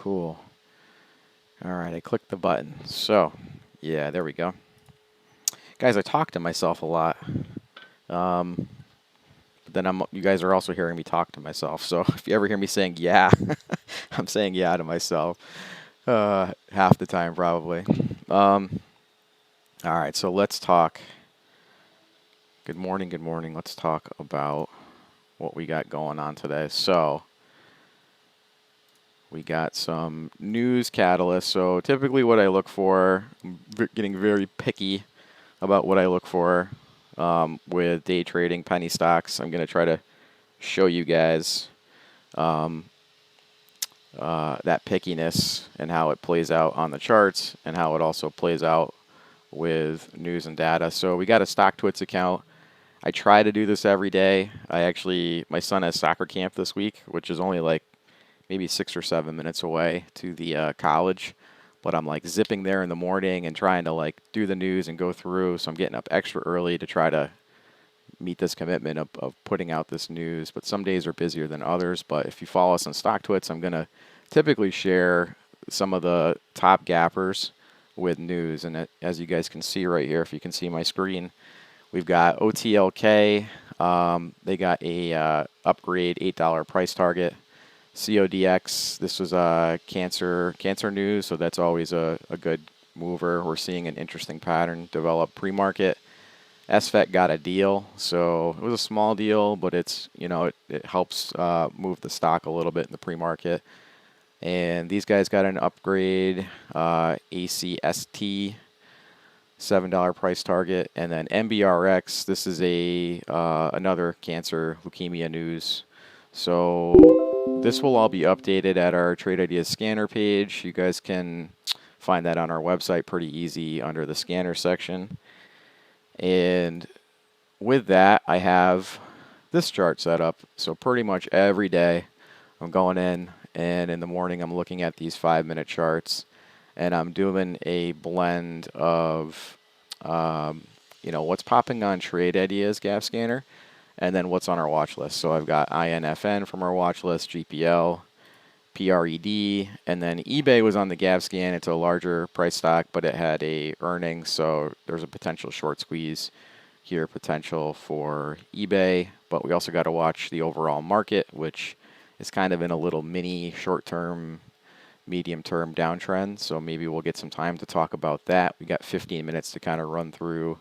Cool. All right, I clicked the button. So, yeah, there we go. Guys, I talk to myself a lot. But then you guys are also hearing me talk to myself. So if you ever hear me saying yeah, I'm saying yeah to myself half the time probably. All right, so let's talk. Good morning, good morning. Let's talk about what we got going on today. So we got some news catalysts. So typically what I look for, I'm getting very picky about what I look for with day trading penny stocks. I'm going to try to show you guys that pickiness and how it plays out on the charts and how it also plays out with news and data. So we got a StockTwits account. I try to do this every day. My son has soccer camp this week, which is only like maybe 6 or 7 minutes away to the college. But I'm like zipping there in the morning and trying to like do the news and go through. So I'm getting up extra early to try to meet this commitment of putting out this news. But some days are busier than others. But if you follow us on StockTwits, I'm going to typically share some of the top gappers with news. And as you guys can see right here, if you can see my screen, we've got OTLK. They got a upgrade $8 price target. CODX, this was cancer news, so that's always a good mover. We're seeing an interesting pattern develop. PreMarket, SFET got a deal, so it was a small deal, but it helps move the stock a little bit in the pre-market. And these guys got an upgrade, ACST, $7 price target, and then MBRX. This is another cancer leukemia news. So this will all be updated at our Trade Ideas scanner page. You guys can find that on our website pretty easy under the scanner section. And with that, I have this chart set up. So pretty much every day I'm going in, and in the morning I'm looking at these 5-minute charts, and I'm doing a blend of what's popping on Trade Ideas Gap Scanner, and then what's on our watch list. So I've got INFN from our watch list, GPL, PRED, and then eBay was on the Gap Scan. It's a larger price stock, but it had a earnings, so there's a potential short squeeze here, potential for eBay. But we also got to watch the overall market, which is kind of in a little mini short-term, medium-term downtrend. So maybe we'll get some time to talk about that. We got 15 minutes to kind of run through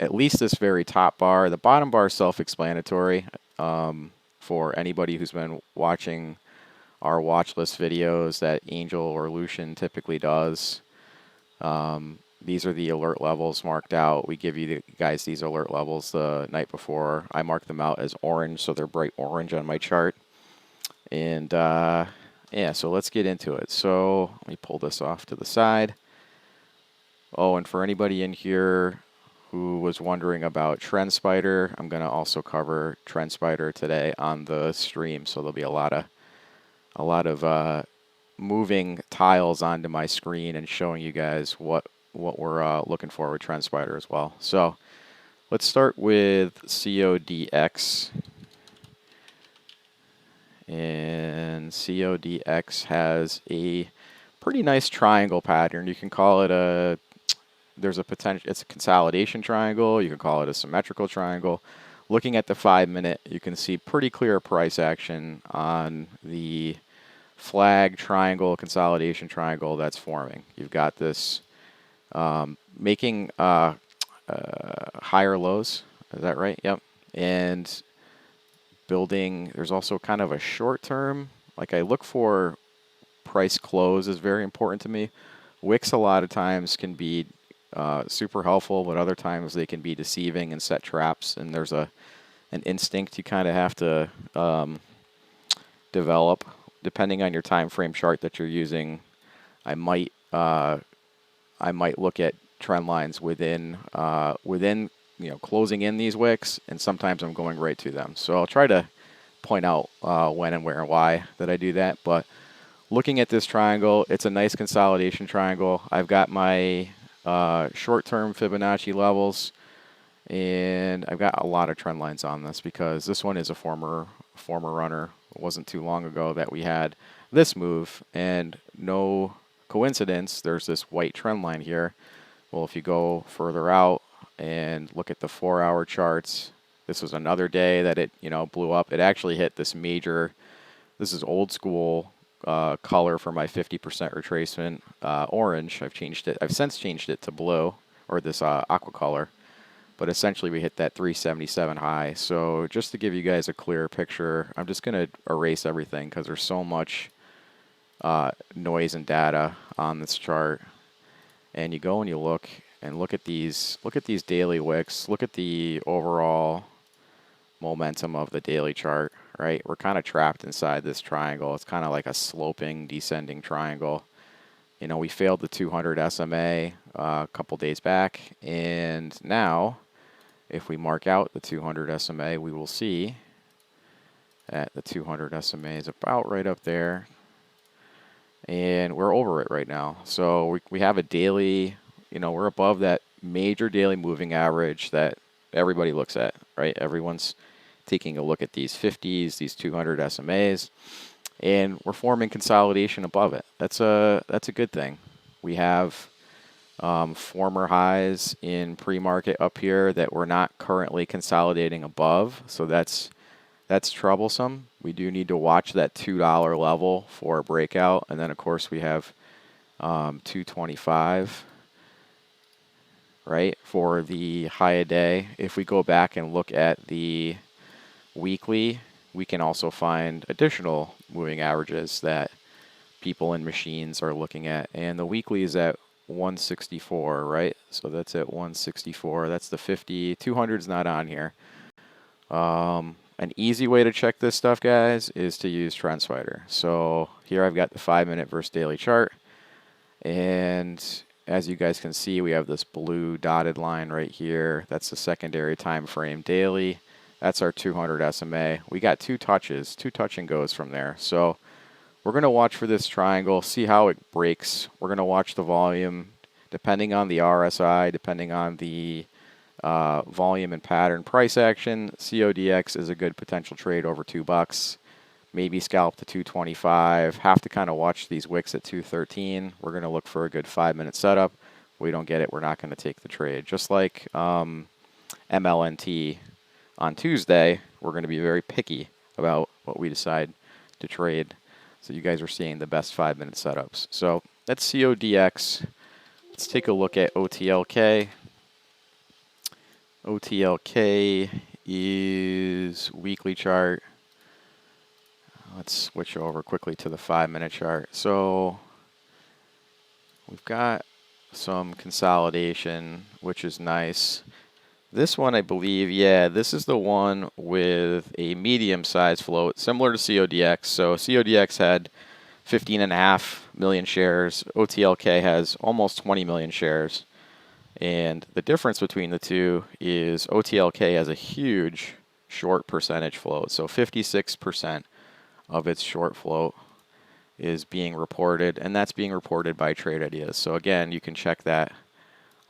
at least this very top bar. The bottom bar is self-explanatory for anybody who's been watching our watch list videos that Angel or Lucian typically does. These are the alert levels marked out. We give you guys these alert levels the night before. I mark them out as orange, so they're bright orange on my chart. And yeah, so let's get into it. So let me pull this off to the side. Oh, and for anybody in here who was wondering about TrendSpider, I'm going to also cover TrendSpider today on the stream. So there'll be a lot of moving tiles onto my screen and showing you guys what we're looking for with TrendSpider as well. So let's start with CODX. And CODX has a pretty nice triangle pattern. You can call it it's a consolidation triangle. You can call it a symmetrical triangle. Looking at the 5-minute, you can see pretty clear price action on the flag triangle, consolidation triangle that's forming. You've got this making higher lows. Is that right? Yep. And building, there's also kind of a short term, like I look for price close is very important to me. Wicks a lot of times can be super helpful, but other times they can be deceiving and set traps, and there's an instinct you kind of have to develop depending on your time frame chart that you're using. I might look at trend lines within closing in these wicks, and sometimes I'm going right to them. So I'll try to point out when and where and why that I do that. But looking at this triangle, it's a nice consolidation triangle. I've got my short-term Fibonacci levels, and I've got a lot of trend lines on this because this one is a former runner. It wasn't too long ago that we had this move, and no coincidence, there's this white trend line here. Well, if you go further out and look at the 4-hour charts, this was another day that it, blew up. It actually hit this major, this is old school color for my 50% retracement, orange. I've since changed it to blue, or this aqua color. But essentially we hit that 377 high. So just to give you guys a clearer picture, I'm just going to erase everything because there's so much noise and data on this chart. And you go and you look at these daily wicks, look at the overall momentum of the daily chart, right? We're kind of trapped inside this triangle. It's kind of like a sloping, descending triangle. We failed the 200 SMA a couple days back, and now if we mark out the 200 SMA, we will see that the 200 SMA is about right up there, and we're over it right now. So we have a daily, we're above that major daily moving average that everybody looks at, right? Everyone's taking a look at these 50s, these 200 SMAs, and we're forming consolidation above it. That's a good thing. We have former highs in pre-market up here that we're not currently consolidating above, so that's troublesome. We do need to watch that $2 level for a breakout, and then of course we have 225, right, for the high a day. If we go back and look at the weekly, we can also find additional moving averages that people and machines are looking at, and the weekly is at 164, right? So that's at 164. That's the 50. 200 is not on here. An easy way to check this stuff, guys, is to use TrendSpider. So here I've got the 5-minute versus daily chart, and as you guys can see, we have this blue dotted line right here. That's the secondary time frame daily. That's our 200 SMA. We got two touch and goes from there. So we're going to watch for this triangle, see how it breaks. We're going to watch the volume. Depending on the RSI, depending on the volume and pattern price action, CODX is a good potential trade over $2. Maybe scalp to 225. Have to kind of watch these wicks at 213. We're going to look for a good 5-minute setup. If we don't get it, we're not going to take the trade. Just like MLNT on Tuesday, we're going to be very picky about what we decide to trade. So you guys are seeing the best 5-minute setups. So that's CODX. Let's take a look at OTLK. OTLK is weekly chart. Let's switch over quickly to the 5-minute chart. So we've got some consolidation, which is nice. This one, I believe, this is the one with a medium-sized float, similar to CODX. So CODX had 15.5 million shares. OTLK has almost 20 million shares. And the difference between the two is OTLK has a huge short percentage float. So 56% of its short float is being reported, and that's being reported by Trade Ideas. So again, you can check that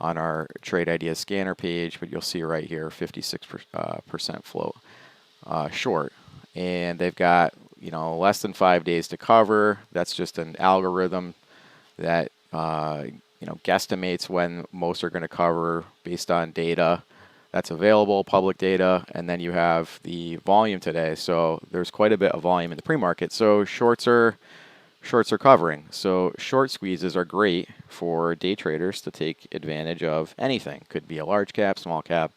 on our Trade Ideas scanner page, but you'll see right here 56% float short. And they've got less than 5 days to cover. That's just an algorithm that guesstimates when most are going to cover based on data that's available, public data, and then you have the volume today. So there's quite a bit of volume in the pre-market. So shorts are covering. So short squeezes are great for day traders to take advantage of anything. Could be a large cap, small cap,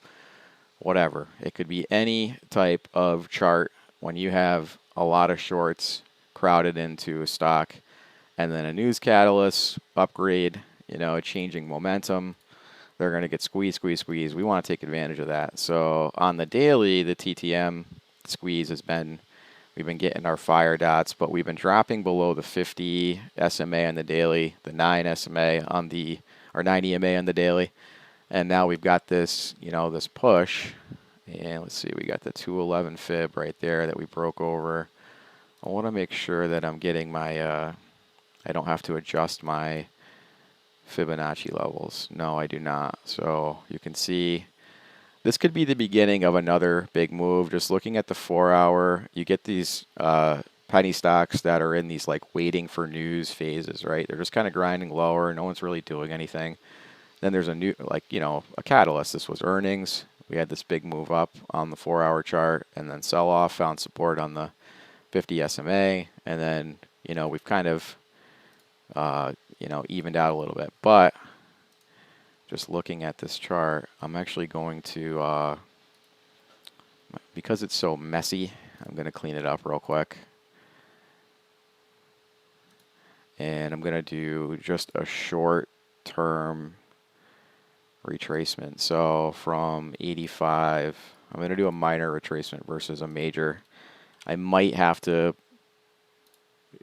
whatever. It could be any type of chart when you have a lot of shorts crowded into a stock, and then a news catalyst, upgrade, changing momentum. They're going to get squeezed. We want to take advantage of that. So on the daily, the TTM squeeze we've been getting our fire dots, but we've been dropping below the 50 SMA on the daily, the 9 SMA on or 9 EMA on the daily. And now we've got this, this push. And let's see, we got the 211 fib right there that we broke over. I want to make sure that I'm getting my, I don't have to adjust my Fibonacci levels. No, I do not. So you can see this could be the beginning of another big move. Just looking at the 4-hour, you get these penny stocks that are in these like waiting for news phases, right? They're just kind of grinding lower. No one's really doing anything. Then there's a new, like, a catalyst. This was earnings. We had this big move up on the 4-hour chart, and then sell off, found support on the 50 SMA, and then, we've kind of, evened out a little bit. But just looking at this chart, I'm actually going to, because it's so messy, I'm going to clean it up real quick. And I'm going to do just a short-term retracement. So from 85, I'm going to do a minor retracement versus a major. I might have to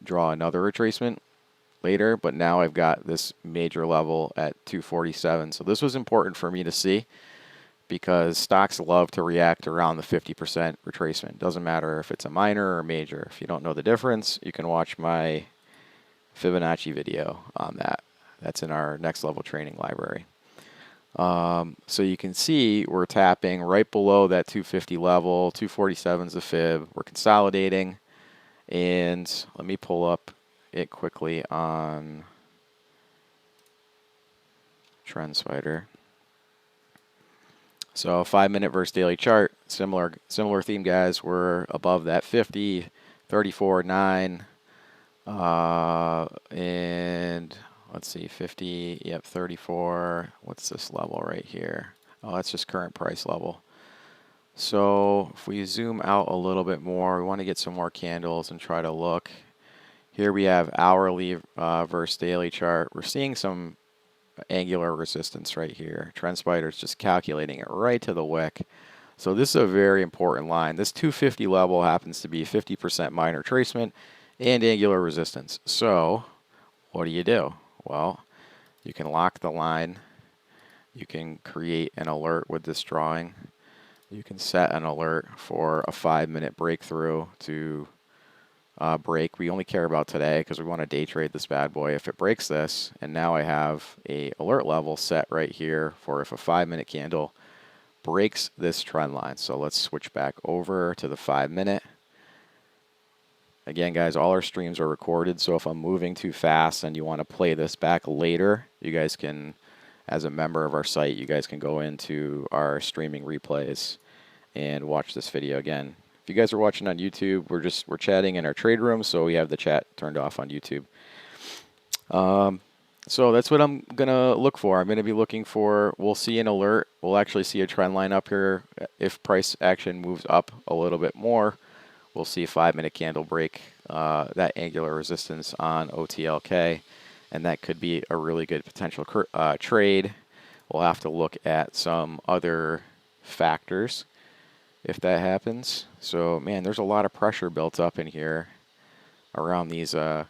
draw another retracement later, but now I've got this major level at 247. So this was important for me to see because stocks love to react around the 50% retracement. Doesn't matter if it's a minor or a major. If you don't know the difference, you can watch my Fibonacci video on that. That's in our next level training library. So you can see we're tapping right below that 250 level. 247 is the fib. We're consolidating. And let me pull up it quickly on TrendSpider. So 5-minute versus daily chart, similar theme, guys. We're above that 50, 34.9, and let's see, 50, yep, 34. What's this level right here? Oh, that's just current price level. So if we zoom out a little bit more, we want to get some more candles and try to look. Here we have hourly versus daily chart. We're seeing some angular resistance right here. TrendSpider is just calculating it right to the wick. So this is a very important line. This 250 level happens to be 50% minor retracement and angular resistance. So what do? Well, you can lock the line. You can create an alert with this drawing. You can set an alert for a 5-minute breakthrough to break. We only care about today because we want to day trade this bad boy. If it breaks this, and now I have a alert level set right here for if a 5-minute candle breaks this trend line. So let's switch back over to the 5-minute. Again, guys, all our streams are recorded, so if I'm moving too fast and you want to play this back later, you guys can, as a member of our site, you guys can go into our streaming replays and watch this video again. If you guys are watching on YouTube, we're chatting in our trade room, so we have the chat turned off on YouTube. So that's what I'm going to look for. I'm going to be looking for, we'll see an alert. We'll actually see a trend line up here. If price action moves up a little bit more, we'll see a 5-minute candle break that angular resistance on OTLK, and that could be a really good potential trade. We'll have to look at some other factors if that happens. So, man, there's a lot of pressure built up in here around these around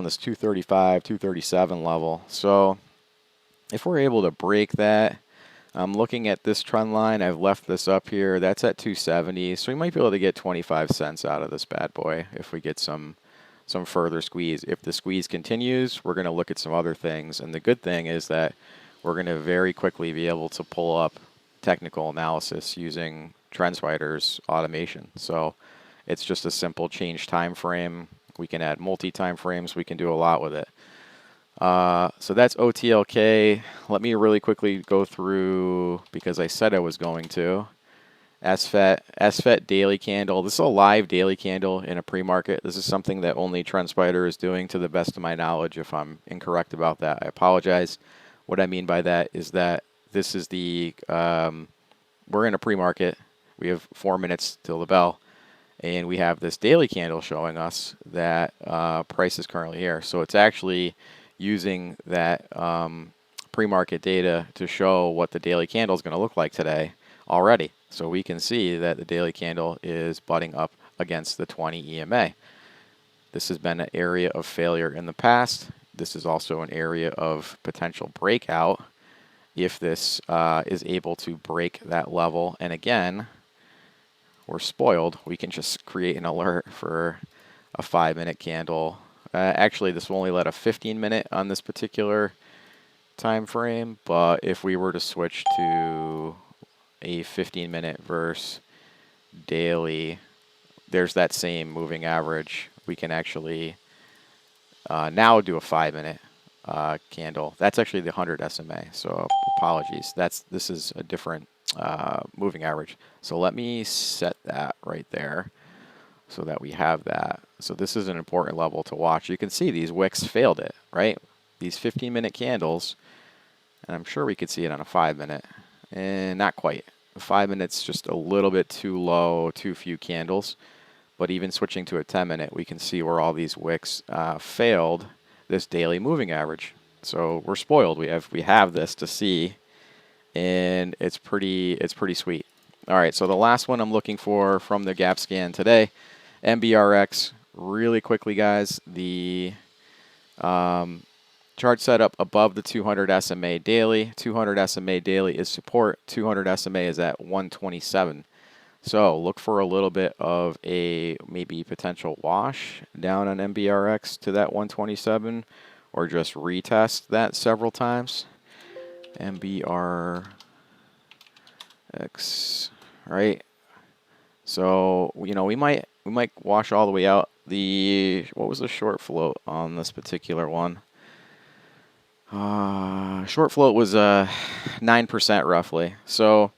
this 235, 237 level. So if we're able to break that, I'm looking at this trend line. I've left this up here. That's at 270. So we might be able to get 25 cents out of this bad boy if we get some further squeeze. If the squeeze continues, we're going to look at some other things. And the good thing is that we're going to very quickly be able to pull up technical analysis using TrendSpider's automation. So it's just a simple change time frame. We can add multi-time frames. We can do a lot with it. So that's OTLK. Let me really quickly go through, because I said I was going to. SFET daily candle. This is a live daily candle in a pre-market. This is something that only TrendSpider is doing, to the best of my knowledge. If I'm incorrect about that, I apologize. What I mean by that is that this is the, we're in a pre-market. We have 4 minutes till the bell. And we have this daily candle showing us that price is currently here. So it's actually using that pre-market data to show what the daily candle is going to look like today already. So we can see that the daily candle is butting up against the 20 EMA. This has been an area of failure in the past. This is also an area of potential breakout if this is able to break that level. And again, we're spoiled. We can just create an alert for a 5-minute candle. Actually, this will only let a 15-minute on this particular time frame, but if we were to switch to a 15-minute versus daily there's that same moving average. We can actually now do a 5-minute candle. That's actually the 100 SMA. So apologies. This is a different moving average. So let me set that right there so that we have that. So this is an important level to watch. You can see these wicks failed it, right? These 15-minute candles, and I'm sure we could see it on a 5-minute, and not quite. 5 minutes just a little bit too low, too few candles. But even switching to a 10-minute, we can see where all these wicks failed this daily moving average. So we're spoiled. We have this to see, and it's pretty sweet. All right, so the last one I'm looking for from the gap scan today, MBRX. Really quickly, guys, the chart setup above the 200 SMA daily. 200 SMA daily is support. 200 SMA is at 127. So look for a little bit of a maybe potential wash down on MBRX to that 127, or just retest that several times. MBRX, right? So we might wash all the way out. What was the short float on this particular one? Short float was 9% roughly. So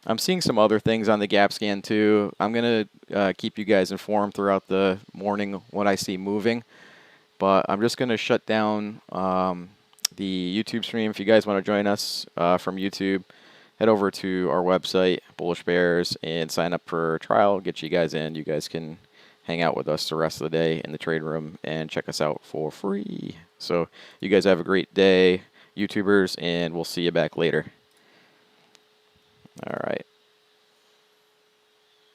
I'm seeing some other things on the gap scan too. I'm going to keep you guys informed throughout the morning what I see moving. But I'm just going to shut down the YouTube stream. If you guys want to join us from YouTube, head over to our website, Bullish Bears, and sign up for a trial. Get you guys in. You guys can hang out with us the rest of the day in the trade room and check us out for free. So you guys have a great day, YouTubers, and we'll see you back later. All right.